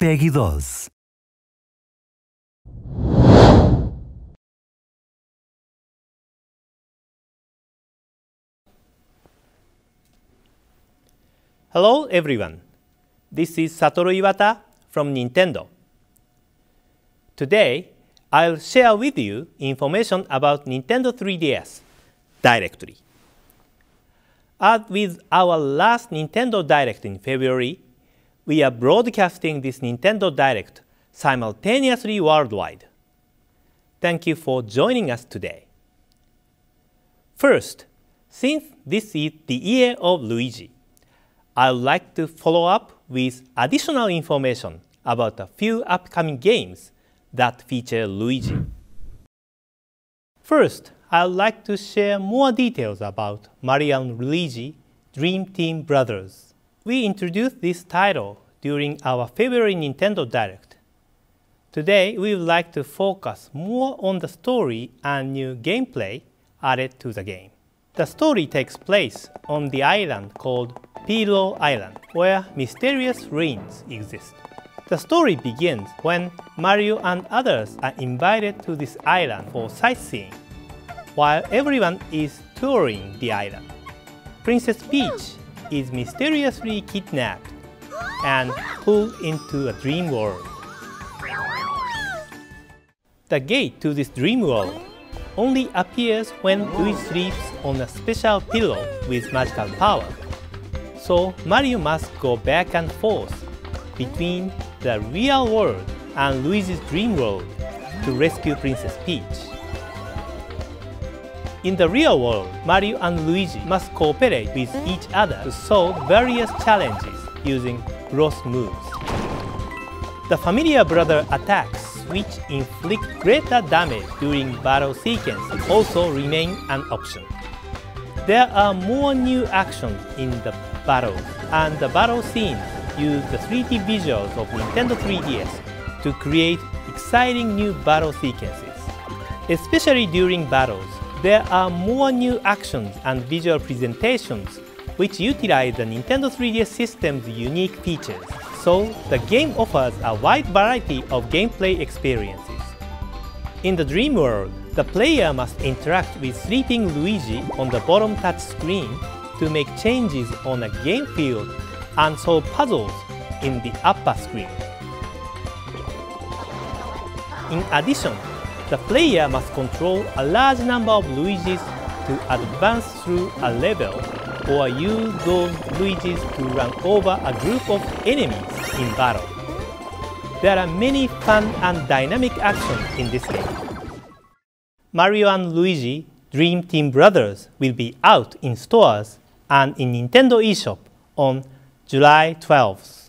PEGI 12. Hello everyone, this is Satoru Iwata from Nintendo. Today, I'll share with you information about Nintendo 3DS directly. As with our last Nintendo Direct in February, we are broadcasting this Nintendo Direct simultaneously worldwide. Thank you for joining us today. First, since this is the year of Luigi, I would like to follow up with additional information about a few upcoming games that feature Luigi. First, I would like to share more details about Mario & Luigi Dream Team Brothers. We introduced this title during our February Nintendo Direct. Today, we would like to focus more on the story and new gameplay added to the game. The story takes place on the island called Pillow Island, where mysterious ruins exist. The story begins when Mario and others are invited to this island for sightseeing, while everyone is touring the island. Princess Peach is mysteriously kidnapped and pulled into a dream world. The gate to this dream world only appears when Luigi sleeps on a special pillow with magical power. So Mario must go back and forth between the real world and Luigi's dream world to rescue Princess Peach. In the real world, Mario and Luigi must cooperate with each other to solve various challenges using cross moves. The familiar brother attacks, which inflict greater damage during battle sequences, also remain an option. There are more new actions in the battles, and the battle scenes use the 3D visuals of Nintendo 3DS to create exciting new battle sequences. Especially during battles, there are more new actions and visual presentations which utilize the Nintendo 3DS system's unique features, so the game offers a wide variety of gameplay experiences. In the Dream World, the player must interact with sleeping Luigi on the bottom touch screen to make changes on a game field and solve puzzles in the upper screen. In addition, the player must control a large number of Luigis to advance through a level or use those Luigis to run over a group of enemies in battle. There are many fun and dynamic actions in this game. Mario and Luigi Dream Team Brothers will be out in stores and in Nintendo eShop on July 12th.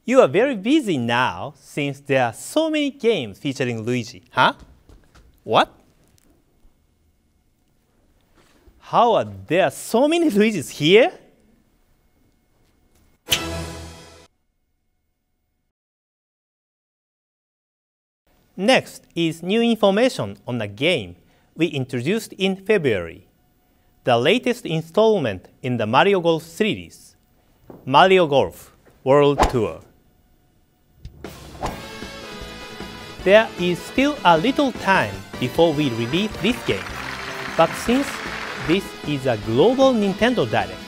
You are very busy now since there are so many games featuring Luigi, huh? What? How are there so many Luigis here? Next is new information on a game we introduced in February, the latest installment in the Mario Golf series, Mario Golf World Tour. There is still a little time before we release this game, but since this is a global Nintendo Direct,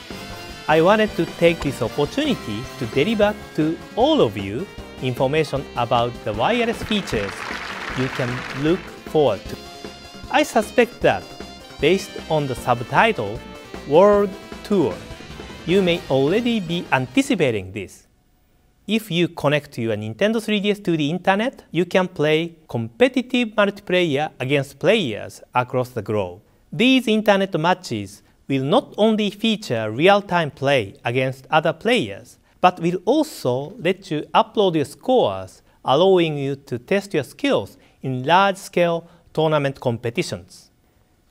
I wanted to take this opportunity to deliver to all of you information about the wireless features you can look forward to. I suspect that, based on the subtitle World Tour, you may already be anticipating this. If you connect your Nintendo 3DS to the internet, you can play competitive multiplayer against players across the globe. These internet matches will not only feature real-time play against other players, but will also let you upload your scores, allowing you to test your skills in large-scale tournament competitions.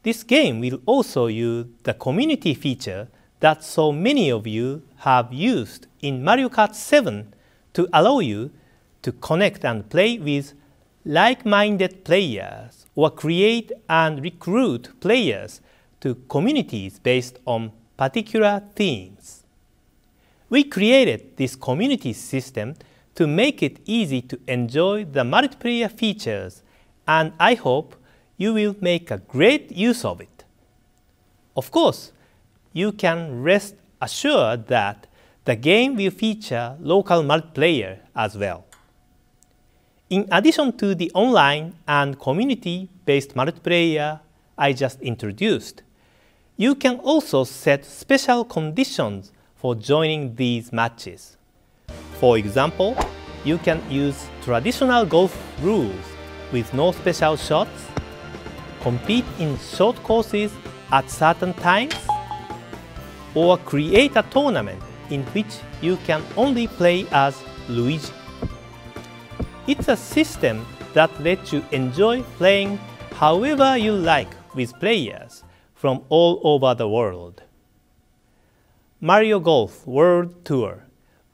This game will also use the community feature that so many of you have used in Mario Kart 7 to allow you to connect and play with like-minded players or create and recruit players to communities based on particular themes. We created this community system to make it easy to enjoy the multiplayer features, and I hope you will make a great use of it. Of course, you can rest assured that the game will feature local multiplayer as well. In addition to the online and community-based multiplayer I just introduced, you can also set special conditions for joining these matches. For example, you can use traditional golf rules with no special shots, compete in short courses at certain times, or create a tournament in which you can only play as Luigi. It's a system that lets you enjoy playing however you like with players from all over the world. Mario Golf World Tour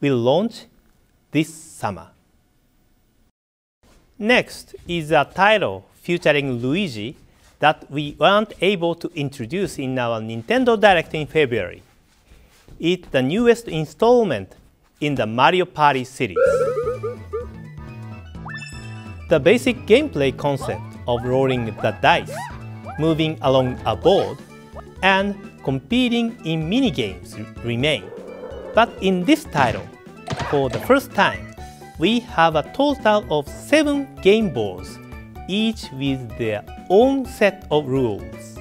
will launch this summer. Next is a title featuring Luigi that we weren't able to introduce in our Nintendo Direct in February. It's the newest installment in the Mario Party series. The basic gameplay concept of rolling the dice, moving along a board, and competing in minigames remain. But in this title, for the first time, we have a total of 7 game boards, each with their own set of rules.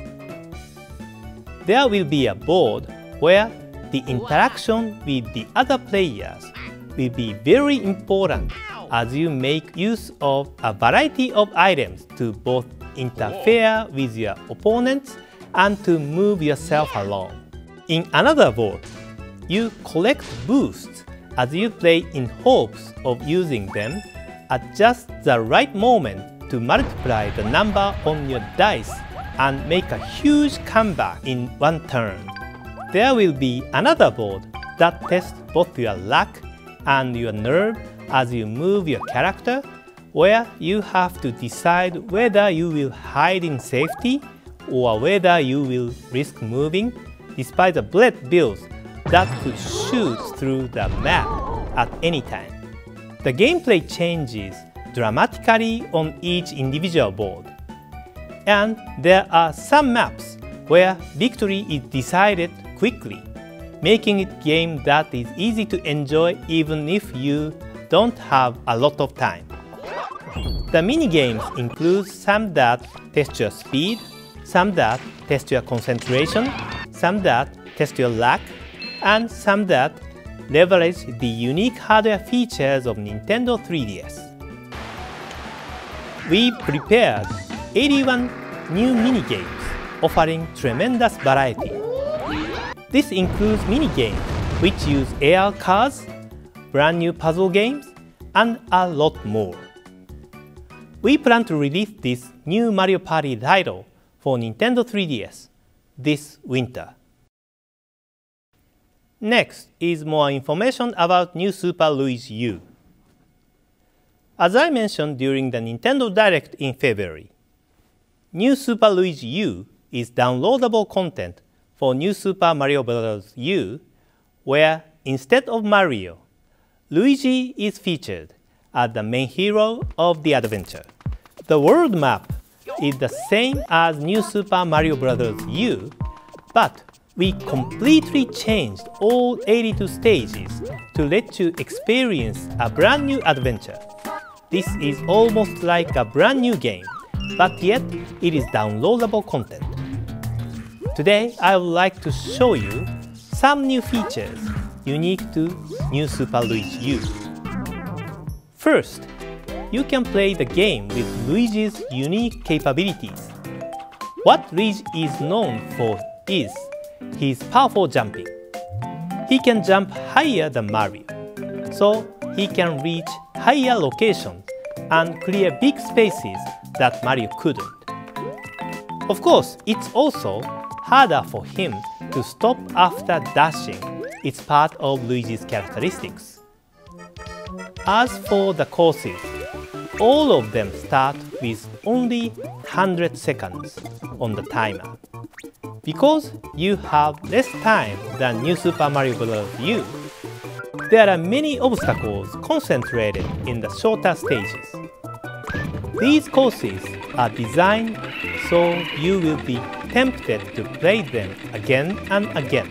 There will be a board where the interaction with the other players will be very important as you make use of a variety of items to both interfere with your opponents and to move yourself along. In another board, you collect boosts as you play in hopes of using them at just the right moment to multiply the number on your dice and make a huge comeback in one turn. There will be another board that tests both your luck and your nerve as you move your character, where you have to decide whether you will hide in safety or whether you will risk moving despite the bullet bills that could shoot through the map at any time. The gameplay changes dramatically on each individual board, and there are some maps where victory is decided quickly, making it a game that is easy to enjoy even if you don't have a lot of time. The minigames include some that test your speed, some that test your concentration, some that test your luck, and some that leverage the unique hardware features of Nintendo 3DS. We prepared 81 new minigames offering tremendous variety. This includes minigames which use AR cards, brand new puzzle games, and a lot more. We plan to release this new Mario Party title for Nintendo 3DS this winter. Next is more information about new Super Luigi U. As I mentioned during the Nintendo Direct in February, new Super Luigi U is downloadable content for New Super Mario Bros. U, where instead of Mario, Luigi is featured as the main hero of the adventure. The world map is the same as New Super Mario Bros. U, but we completely changed all 82 stages to let you experience a brand new adventure. This is almost like a brand new game, but yet it is downloadable content. Today I would like to show you some new features unique to New Super Luigi U. First, you can play the game with Luigi's unique capabilities. What Luigi is known for is his powerful jumping. He can jump higher than Mario, so he can reach higher locations and clear big spaces that Mario couldn't. Of course, it's also harder for him to stop after dashing. It's part of Luigi's characteristics. As for the courses, all of them start with only 100 seconds on the timer. Because you have less time than New Super Mario Bros. U, there are many obstacles concentrated in the shorter stages. These courses are designed so you will be tempted to play them again and again.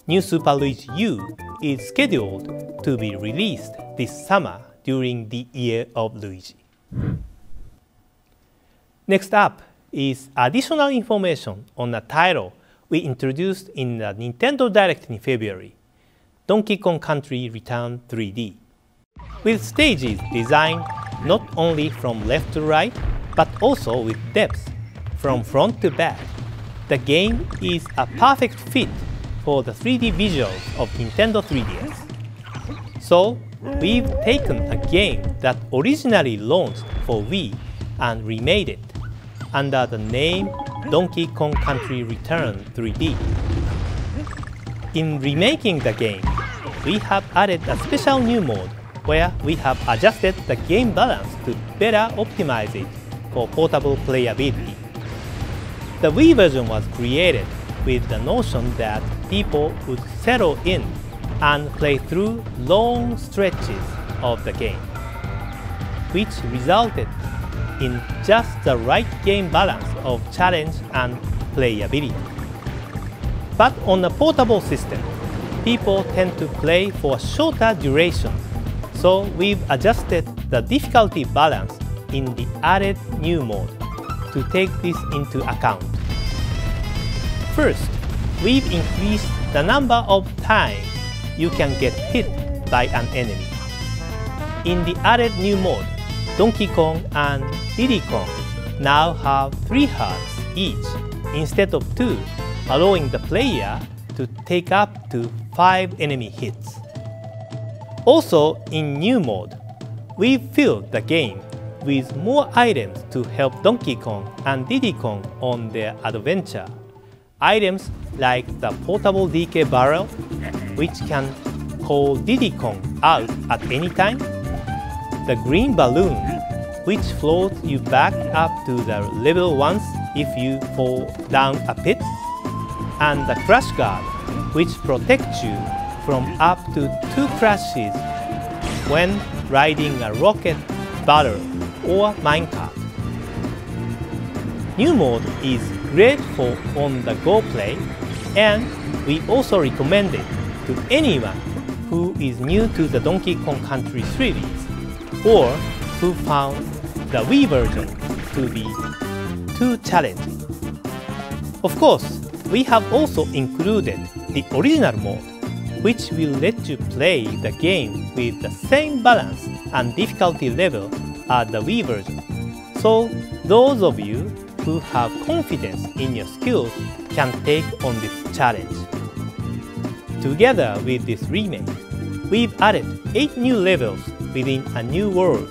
New Super Luigi U is scheduled to be released this summer during the Year of Luigi. Next up is additional information on a title we introduced in the Nintendo Direct in February, Donkey Kong Country Return 3D. With stages designed not only from left to right, but also with depth from front to back, the game is a perfect fit for the 3D visuals of Nintendo 3DS. So, we've taken a game that originally launched for Wii and remade it under the name Donkey Kong Country Return 3D. In remaking the game, we have added a special new mode where we have adjusted the game balance to better optimize it for portable playability. The Wii version was created with the notion that people would settle in and play through long stretches of the game, which resulted in just the right game balance of challenge and playability. But on a portable system, people tend to play for shorter duration, so we've adjusted the difficulty balance in the added new mode to take this into account. First, we've increased the number of times you can get hit by an enemy. In the added new mode, Donkey Kong and Diddy Kong now have 3 hearts each instead of 2, allowing the player to take up to 5 enemy hits. Also, in new mode, we've filled the game with more items to help Donkey Kong and Diddy Kong on their adventure. Items like the portable DK barrel, which can call Diddy Kong out at any time, the green balloon, which floats you back up to the level once if you fall down a pit, and the crash guard, which protects you from up to 2 crashes when riding a rocket battle or minecart. New mode is great for on-the-go play, and we also recommend it to anyone who is new to the Donkey Kong Country series or who found the Wii version to be too challenging. Of course, we have also included the original mode, which will let you play the game with the same balance and difficulty level as the Wii version. So, those of you who have confidence in your skills can take on this challenge. Together with this remake, we've added 8 new levels within a new world,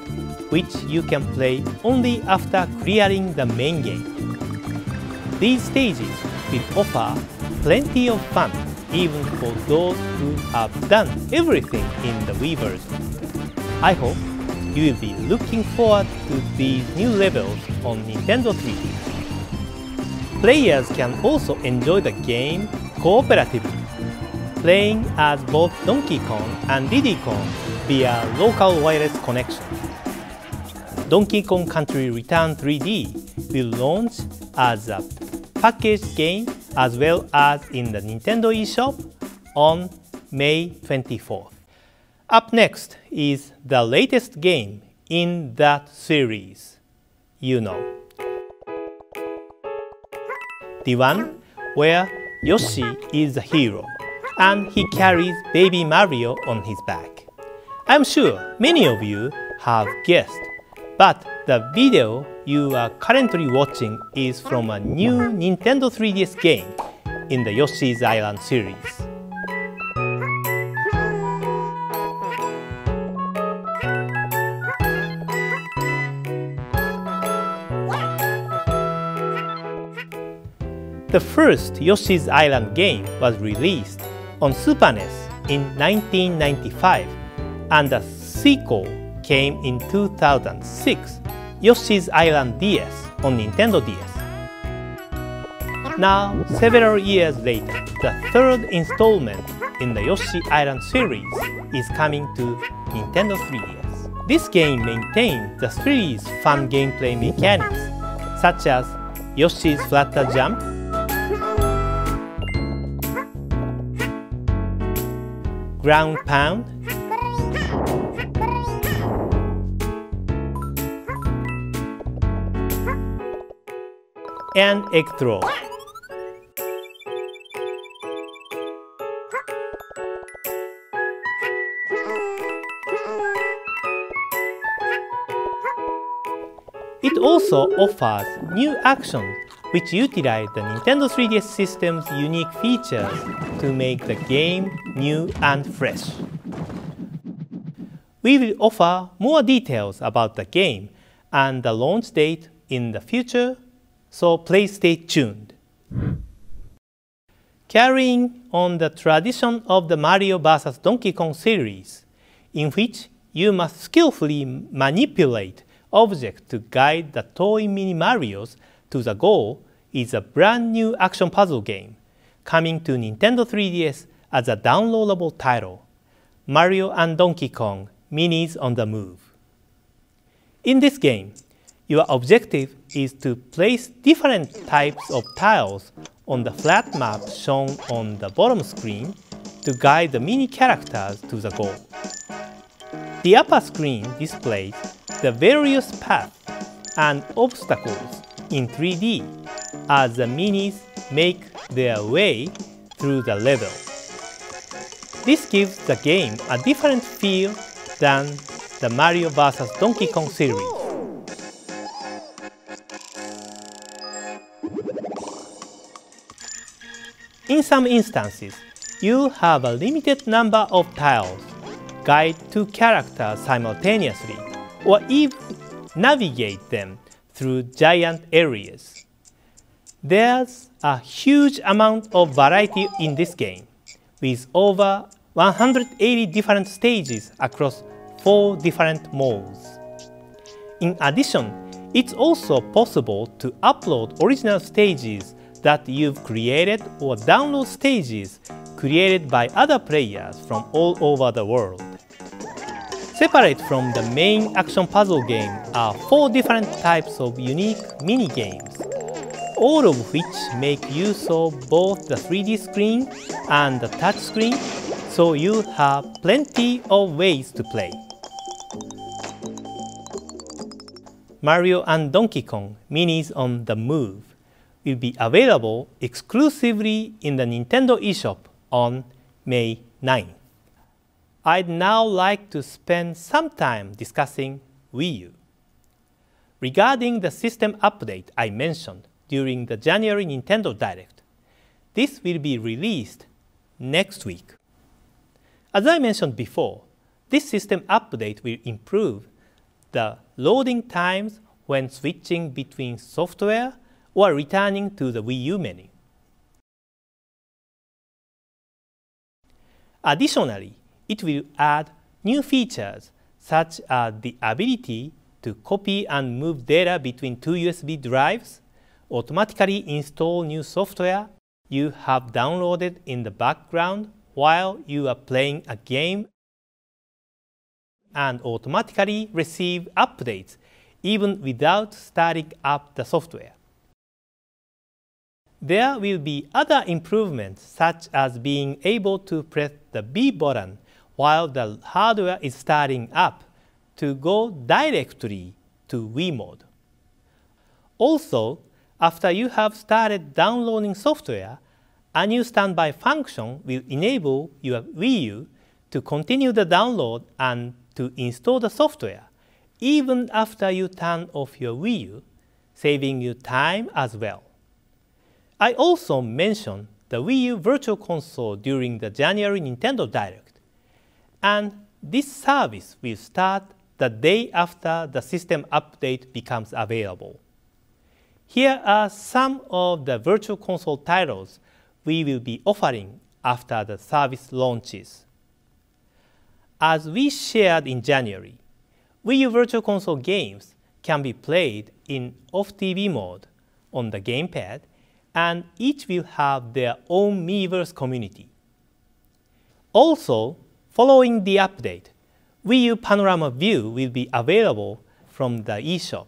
which you can play only after clearing the main game. These stages will offer plenty of fun even for those who have done everything in the Wii version. I hope you will be looking forward to these new levels on Nintendo 3DS. Players can also enjoy the game cooperatively, playing as both Donkey Kong and Diddy Kong via local wireless connection. Donkey Kong Country Return 3D will launch as a packaged game as well as in the Nintendo eShop on May 24th. Up next is the latest game in that series, you know. The one where Yoshi is the hero and he carries baby Mario on his back. I'm sure many of you have guessed, but the video you are currently watching is from a new Nintendo 3DS game in the Yoshis Island series. The first Yoshi's Island game was released on Super NES in 1995, and the sequel came in 2006, Yoshi's Island DS on Nintendo DS. Now, several years later, the third installment in the Yoshis Island series is coming to Nintendo 3DS. This game maintains the series' fun gameplay mechanics, such as Yoshi's flutter jump, ground pound, and egg throw. It also offers new actions which utilize the Nintendo 3DS system's unique features to make the game new and fresh. We will offer more details about the game and the launch date in the future, so please stay tuned. Carrying on the tradition of the Mario vs. Donkey Kong series, in which you must skillfully manipulate objects to guide the toy mini-Marios to the goal, is a brand new action puzzle game coming to Nintendo 3DS as a downloadable title, Mario and Donkey Kong Minis on the Move. In this game, your objective is to place different types of tiles on the flat map shown on the bottom screen to guide the mini characters to the goal. The upper screen displays the various paths and obstacles in 3D as the minis make their way through the level. This gives the game a different feel than the Mario vs. Donkey Kong series. In some instances, you have a limited number of tiles, guide two characters simultaneously, or even navigate them through giant areas. There's a huge amount of variety in this game, with over 180 different stages across 4 different modes. In addition, it's also possible to upload original stages that you've created or download stages created by other players from all over the world. Separate from the main action puzzle game are 4 different types of unique mini-games, all of which make use of both the 3D screen and the touch screen, so you have plenty of ways to play. Mario and Donkey Kong Minis on the Move will be available exclusively in the Nintendo eShop on May 9th. I'd now like to spend some time discussing Wii U. Regarding the system update I mentioned during the January Nintendo Direct, this will be released next week. As I mentioned before, this system update will improve the loading times when switching between software or returning to the Wii U menu. Additionally, it will add new features such as the ability to copy and move data between 2 USB drives, automatically install new software you have downloaded in the background while you are playing a game, and automatically receive updates even without starting up the software. There will be other improvements such as being able to press the B button while the hardware is starting up to go directly to Wii mode. Also, after you have started downloading software, a new standby function will enable your Wii U to continue the download and to install the software even after you turn off your Wii U, saving you time as well. I also mentioned the Wii U Virtual Console during the January Nintendo Direct, and this service will start the day after the system update becomes available. Here are some of the Virtual Console titles we will be offering after the service launches. As we shared in January, Wii U Virtual Console games can be played in off-TV mode on the gamepad and each will have their own Miiverse community. Also, following the update, Wii U Panorama View will be available from the eShop.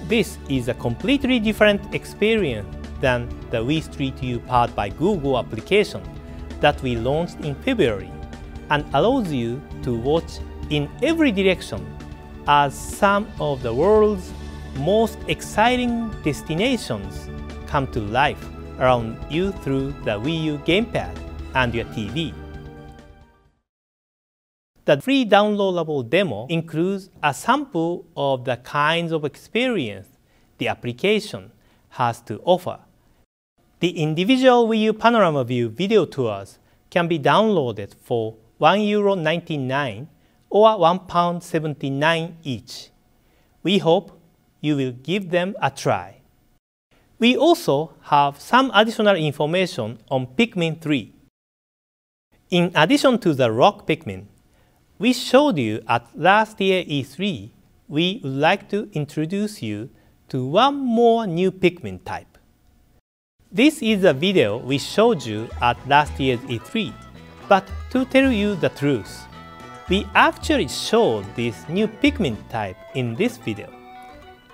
This is a completely different experience than the Wii Street View powered by Google application that we launched in February and allows you to watch in every direction as some of the world's most exciting destinations come to life around you through the Wii U gamepad and your TV. The free downloadable demo includes a sample of the kinds of experience the application has to offer. The individual Wii U Panorama View video tours can be downloaded for €1.99 or £1.79 each. We hope you will give them a try. We also have some additional information on Pikmin 3. In addition to the Rock Pikmin we showed you at last year's E3, we would like to introduce you to one more new Pikmin type. This is a video we showed you at last year's E3, but to tell you the truth, we actually showed this new Pikmin type in this video.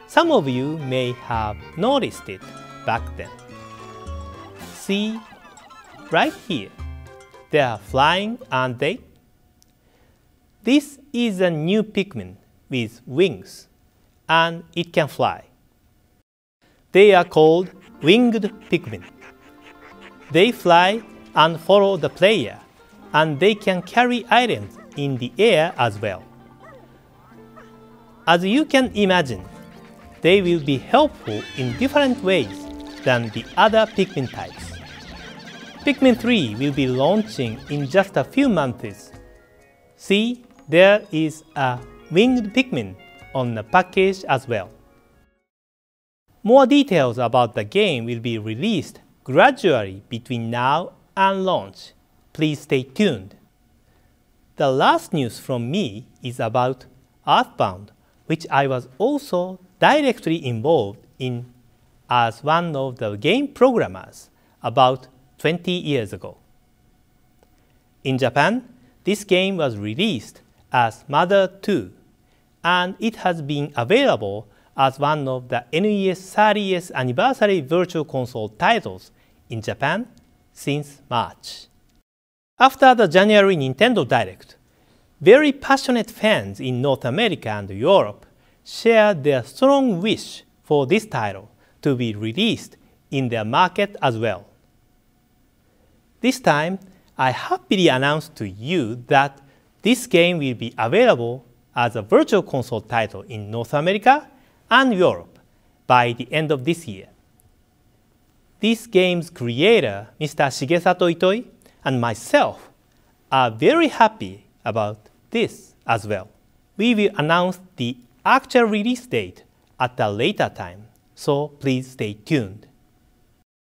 Some of you may have noticed it back then. See, right here, they are flying, aren't they? This is a new Pikmin with wings, and it can fly. They are called winged Pikmin. They fly and follow the player, and they can carry items in the air as well. As you can imagine, they will be helpful in different ways than the other Pikmin types. Pikmin 3 will be launching in just a few months. See, there is a winged Pikmin on the package as well. More details about the game will be released gradually between now and launch. Please stay tuned. The last news from me is about Earthbound, which I was also directly involved in as one of the game programmers about 20 years ago. In Japan, this game was released as Mother 2, and it has been available as one of the NES 30th anniversary Virtual Console titles in Japan since March. After the January Nintendo Direct, very passionate fans in North America and Europe shared their strong wish for this title to be released in their market as well. This time, I happily announce to you that this game will be available as a Virtual Console title in North America and Europe by the end of this year. This game's creator, Mr. Shigesato Itoi, and myself are very happy about this as well. We will announce the actual release date at a later time, so please stay tuned.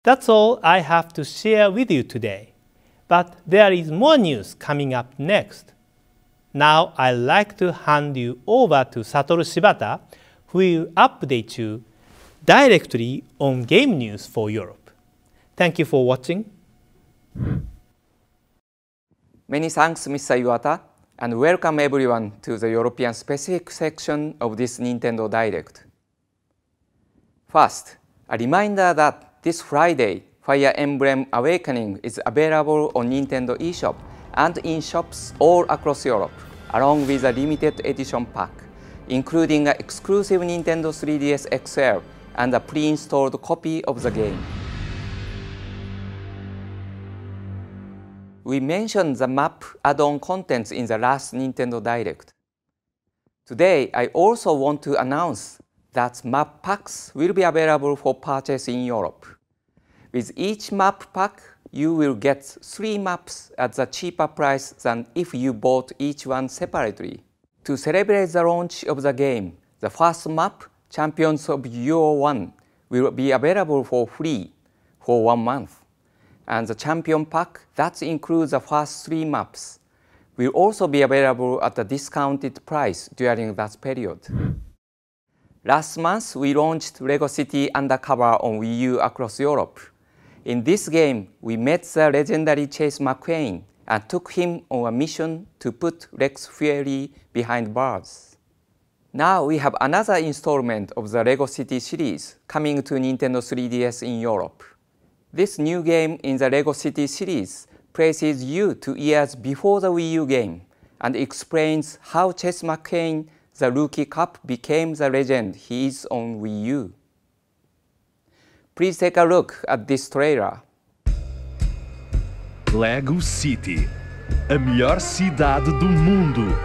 That's all I have to share with you today, but there is more news coming up next. Now I'd like to hand you over to Satoru Shibata, who will update you directly on game news for Europe. Thank you for watching. Many thanks, Mr. Iwata, and welcome everyone to the European specific section of this Nintendo Direct. First, a reminder that this Friday, Fire Emblem Awakening is available on Nintendo eShop and in shops all across Europe, along with a limited edition pack, including an exclusive Nintendo 3DS XL and a pre-installed copy of the game. We mentioned the map add-on contents in the last Nintendo Direct. Today, I also want to announce that map packs will be available for purchase in Europe. With each map pack, you will get 3 maps at a cheaper price than if you bought each one separately. To celebrate the launch of the game, the first map, Champions of Euro 1, will be available for free for 1 month. And the Champion Pack, that includes the first 3 maps, will also be available at a discounted price during that period. Last month, we launched LEGO City Undercover on Wii U across Europe. In this game, we met the legendary Chase McQueen and took him on a mission to put Rex Fury behind bars. Now we have another installment of the LEGO City series coming to Nintendo 3DS in Europe. This new game in the LEGO City series places you 2 years before the Wii U game and explains how Chase McQueen, the rookie cop, became the legend he is on Wii U. Please take a look at this trailer. LEGO City, a melhor cidade do mundo.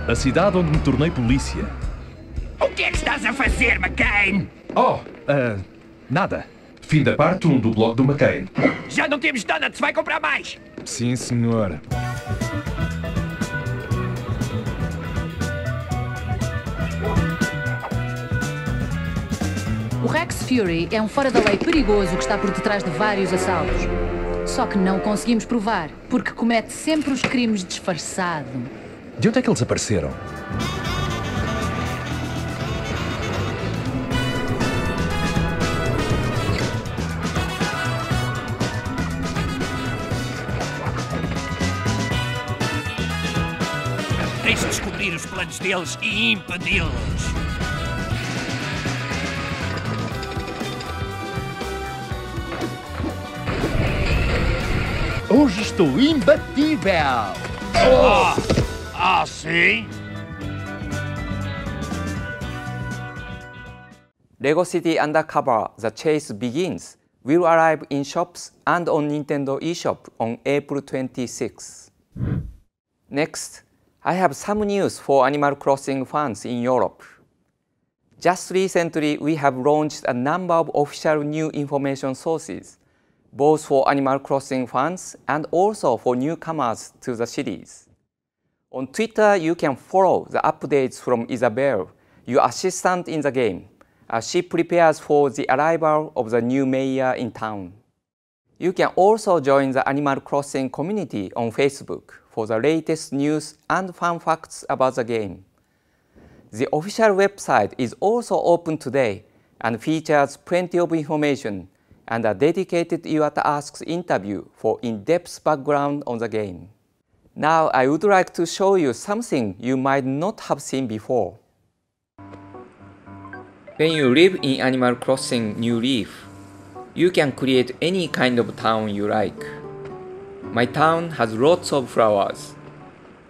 A cidade onde me tornei polícia. O que é que estás a fazer, McCain? Oh, nada. Fim da parte 1 do blog do McCain. Já não temos donuts, vai comprar mais! Sim, senhor. O Rex Fury é um fora-da-lei perigoso que está por detrás de vários assaltos. Só que não conseguimos provar, porque comete sempre os crimes disfarçado. De onde é que eles apareceram? Tens de descobrir os planos deles e impedi-los. Hoje estou imbatível! Sim? LEGO City Undercover, The Chase Begins, will arrive in shops and on Nintendo eShop on April 26. Next, I have some news for Animal Crossing fans in Europe. Just recently, we have launched a number of official new information sources, both for Animal Crossing fans and also for newcomers to the series. On Twitter, you can follow the updates from Isabelle, your assistant in the game, as she prepares for the arrival of the new mayor in town. You can also join the Animal Crossing community on Facebook for the latest news and fun facts about the game. The official website is also open today and features plenty of information and a dedicated Iwata Asks interview for in-depth background on the game. Now I would like to show you something you might not have seen before. When you live in Animal Crossing New Leaf, you can create any kind of town you like. My town has lots of flowers,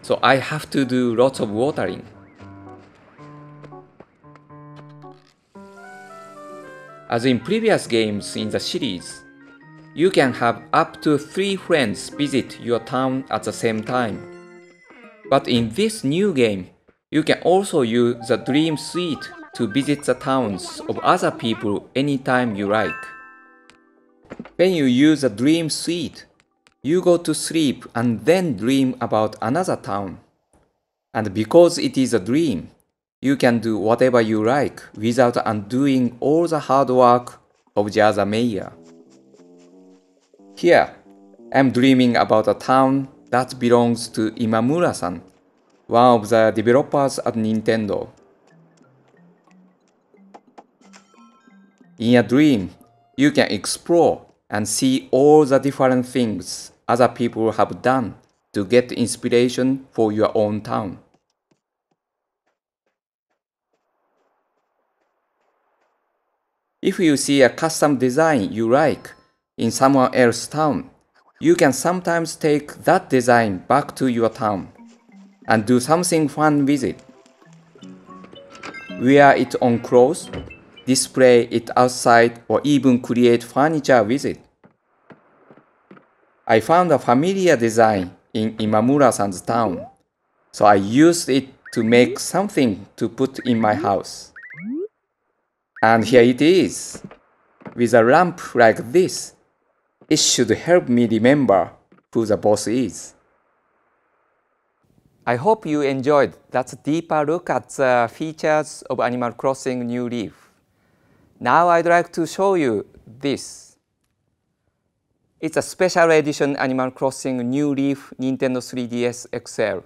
so I have to do lots of watering. As in previous games in the series, you can have up to 3 friends visit your town at the same time. But in this new game, you can also use the Dream Suite to visit the towns of other people anytime you like. When you use the Dream Suite, you go to sleep and then dream about another town. And because it is a dream, you can do whatever you like without undoing all the hard work of the other mayor. Here, I'm dreaming about a town that belongs to Imamura-san, one of the developers at Nintendo. In a dream, you can explore and see all the different things other people have done to get inspiration for your own town. If you see a custom design you like in someone else's town, you can sometimes take that design back to your town and do something fun with it. Wear it on clothes, display it outside, or even create furniture with it. I found a familiar design in Imamura-san's town, so I used it to make something to put in my house. And here it is. With a lamp like this, it should help me remember who the boss is. I hope you enjoyed that deeper look at the features of Animal Crossing New Leaf. Now I'd like to show you this. It's a special edition Animal Crossing New Leaf Nintendo 3DS XL.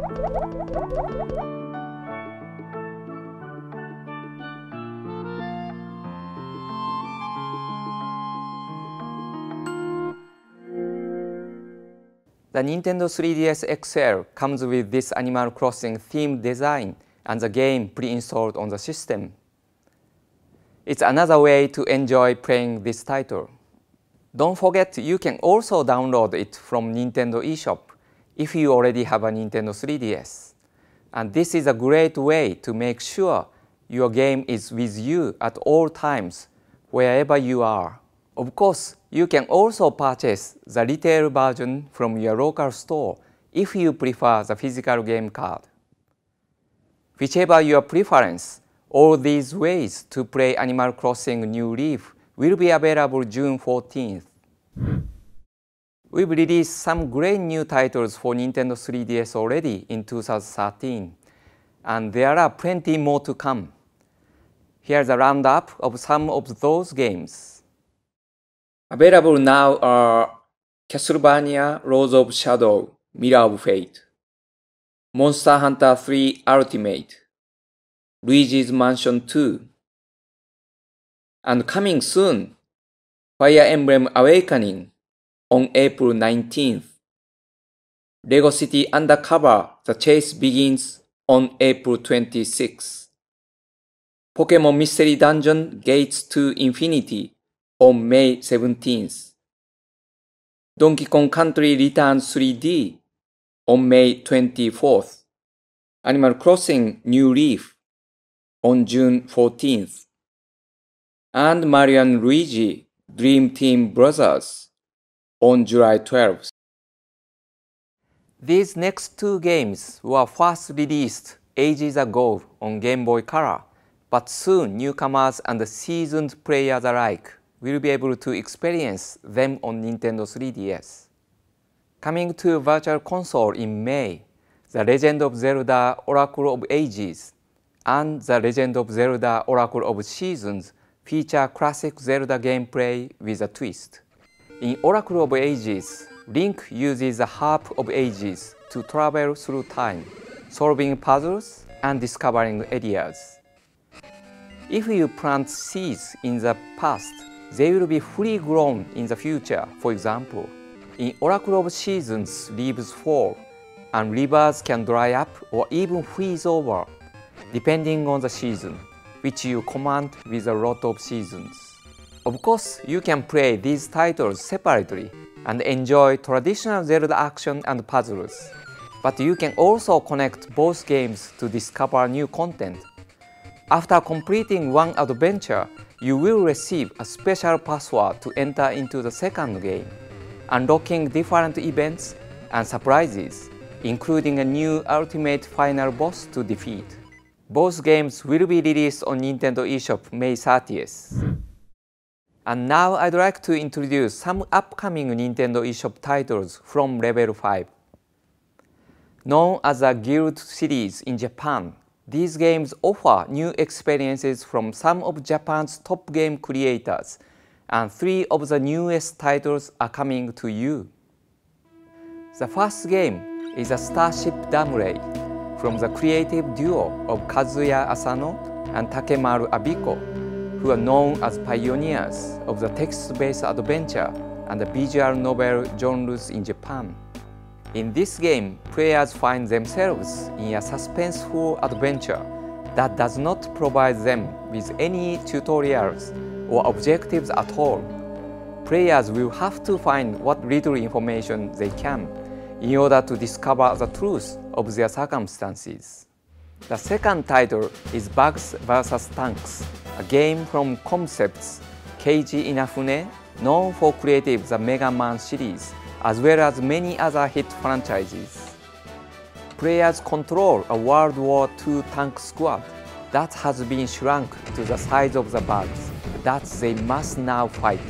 The Nintendo 3DS XL comes with this Animal Crossing themed design and the game pre-installed on the system. It's another way to enjoy playing this title. Don't forget you can also download it from Nintendo eShop if you already have a Nintendo 3DS. And this is a great way to make sure your game is with you at all times, wherever you are. Of course, you can also purchase the retail version from your local store if you prefer the physical game card. Whichever your preference, all these ways to play Animal Crossing New Leaf will be available June 14th. We've released some great new titles for Nintendo 3DS already in 2013, and there are plenty more to come. Here's a roundup of some of those games. Available now are Castlevania Lords of Shadow Mirror of Fate, Monster Hunter 3 Ultimate, Luigis Mansion 2, and coming soon, Fire Emblem Awakening on April 19th, Lego City Undercover The Chase Begins on April 26th, Pokemon Mystery Dungeon Gates to Infinity on May 17th, Donkey Kong Country Returns 3D on May 24th, Animal Crossing New Leaf on June 14th, and Mario & Luigi Dream Team Brothers on July 12th. These next two games were first released ages ago on Game Boy Color, but soon newcomers and seasoned players alike will be able to experience them on Nintendo 3DS. Coming to Virtual Console in May, The Legend of Zelda Oracle of Ages and The Legend of Zelda Oracle of Seasons feature classic Zelda gameplay with a twist. In Oracle of Ages, Link uses the Harp of Ages to travel through time, solving puzzles and discovering areas. If you plant seeds in the past, they will be fully grown in the future. For example, in Oracle of Seasons, leaves fall, and rivers can dry up or even freeze over, depending on the season, which you command with a lot of seasons. Of course, you can play these titles separately and enjoy traditional Zelda action and puzzles, but you can also connect both games to discover new content. After completing one adventure, you will receive a special password to enter into the second game, unlocking different events and surprises, including a new ultimate final boss to defeat. Both games will be released on Nintendo eShop May 30th. And now I'd like to introduce some upcoming Nintendo eShop titles from Level 5. Known as the Guild series in Japan, these games offer new experiences from some of Japan's top game creators, and 3 of the newest titles are coming to you. The first game is a Starship Damrei from the creative duo of Kazuya Asano and Takemaru Abiko, who are known as pioneers of the text-based adventure and the visual novel genres in Japan. In this game, players find themselves in a suspenseful adventure that does not provide them with any tutorials or objectives at all. Players will have to find what little information they can in order to discover the truth of their circumstances. The second title is Bugs vs. Tanks, a game from Concepts Keiji Inafune, known for creating the Mega Man series, as well as many other hit franchises. Players control a World War II tank squad that has been shrunk to the size of the bugs that they must now fight.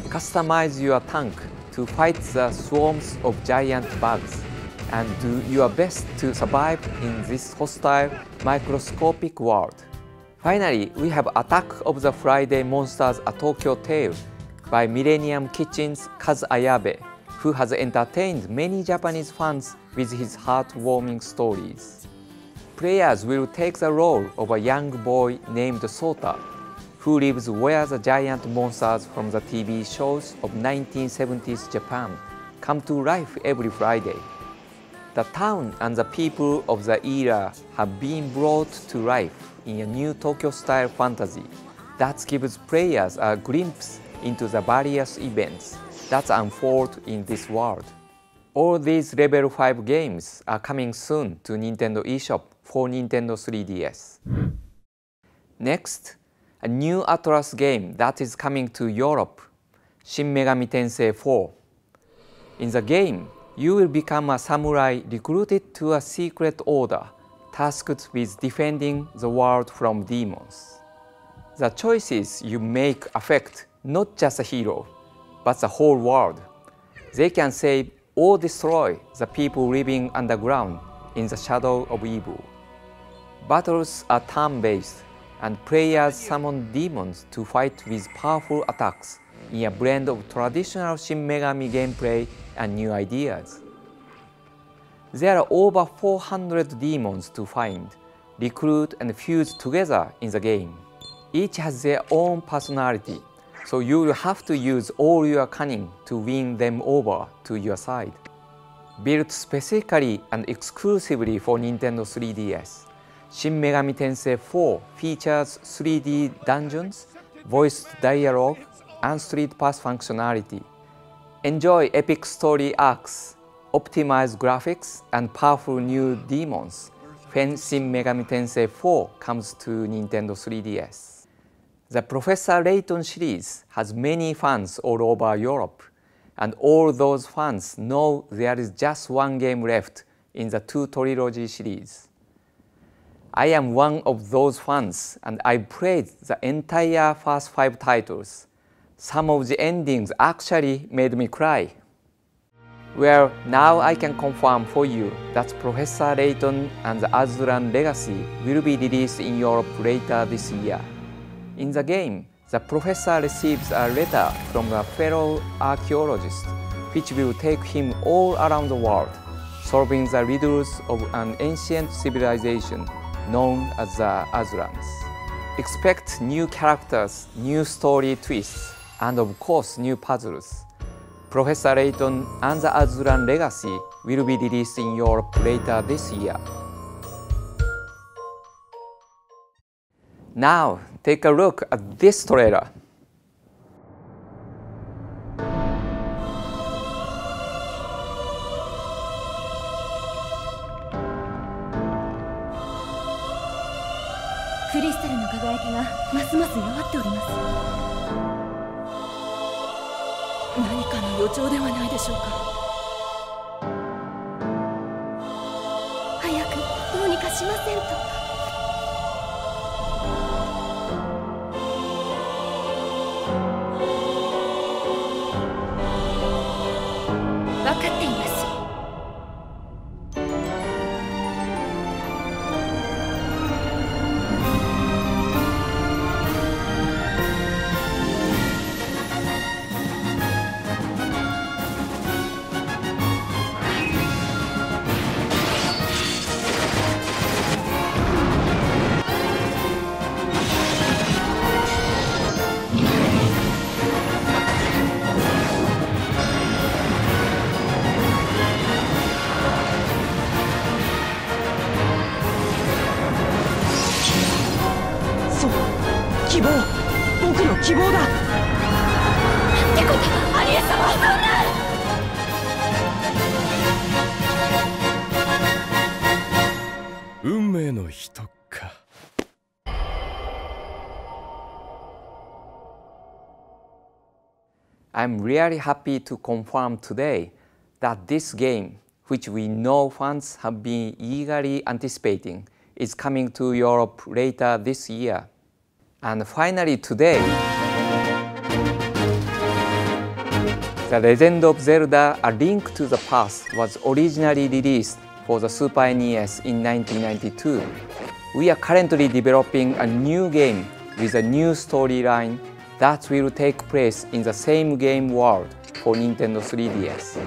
Customize your tank to fight the swarms of giant bugs and do your best to survive in this hostile, microscopic world. Finally, we have Attack of the Friday Monsters: A Tokyo Tale by Millennium Kitchen's Kaz Ayabe, who has entertained many Japanese fans with his heartwarming stories. Players will take the role of a young boy named Sota, who lives where the giant monsters from the TV shows of 1970s Japan come to life every Friday. The town and the people of the era have been brought to life in a new Tokyo-style fantasy that gives players a glimpse into the various events that unfold in this world. All these Level 5 games are coming soon to Nintendo eShop for Nintendo 3DS. Next, a new Atlas game that is coming to Europe, Shin Megami Tensei 4. In the game, you will become a samurai recruited to a secret order tasked with defending the world from demons. The choices you make affect not just a hero, but the whole world. They can save or destroy the people living underground in the shadow of evil. Battles are turn-based, and players summon demons to fight with powerful attacks in a blend of traditional Shin Megami gameplay and new ideas. There are over 400 demons to find, recruit and fuse together in the game. Each has their own personality, so you will have to use all your cunning to win them over to your side. Built specifically and exclusively for Nintendo 3DS, Shin Megami Tensei 4 features 3D dungeons, voiced dialogue, and street pass functionality. Enjoy epic story arcs, optimized graphics, and powerful new demons when Shin Megami Tensei 4 comes to Nintendo 3DS. The Professor Layton series has many fans all over Europe, and all those fans know there is just one game left in the two trilogy series. I am one of those fans, and I played the entire first 5 titles. Some of the endings actually made me cry. Well, now I can confirm for you that Professor Layton and the Azran Legacy will be released in Europe later this year. In the game, the professor receives a letter from a fellow archaeologist, which will take him all around the world, solving the riddles of an ancient civilization known as the Azrans. Expect new characters, new story twists, and of course new puzzles. Professor Layton and the Azran Legacy will be released in Europe later this year. Now, take a look at this trailer. I'm really happy to confirm today that this game, which we know fans have been eagerly anticipating, is coming to Europe later this year. And finally today, The Legend of Zelda: A Link to the Past was originally released for the Super NES in 1992. We are currently developing a new game with a new storyline that will take place in the same game world for Nintendo 3DS.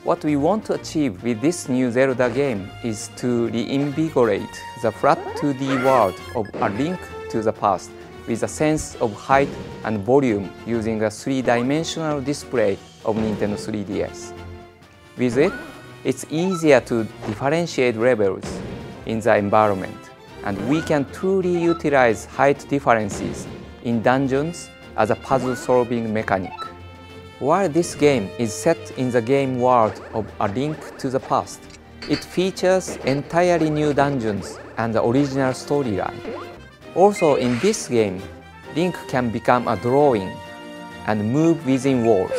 What we want to achieve with this new Zelda game is to reinvigorate the flat 2D world of A Link to the Past with a sense of height and volume using a three-dimensional display of Nintendo 3DS. With it, it's easier to differentiate levels in the environment, and we can truly utilize height differences in dungeons as a puzzle-solving mechanic. While this game is set in the game world of A Link to the Past, it features entirely new dungeons and the original storyline. Also in this game, Link can become a drawing and move within walls.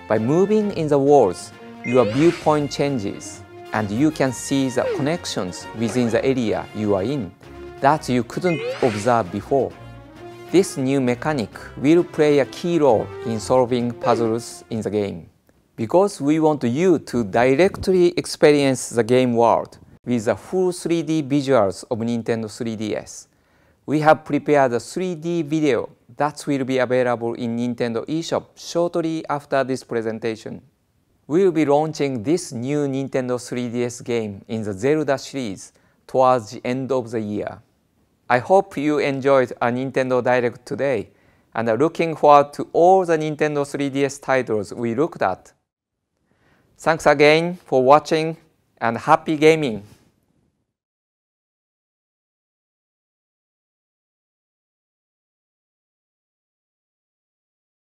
By moving in the walls, your viewpoint changes and you can see the connections within the area you are in that you couldn't observe before. This new mechanic will play a key role in solving puzzles in the game, because we want you to directly experience the game world with the full 3D visuals of Nintendo 3DS. We have prepared a 3D video that will be available in Nintendo eShop shortly after this presentation. We'll be launching this new Nintendo 3DS game in the Zelda series towards the end of the year. I hope you enjoyed a Nintendo Direct today and are looking forward to all the Nintendo 3DS titles we looked at. Thanks again for watching and happy gaming!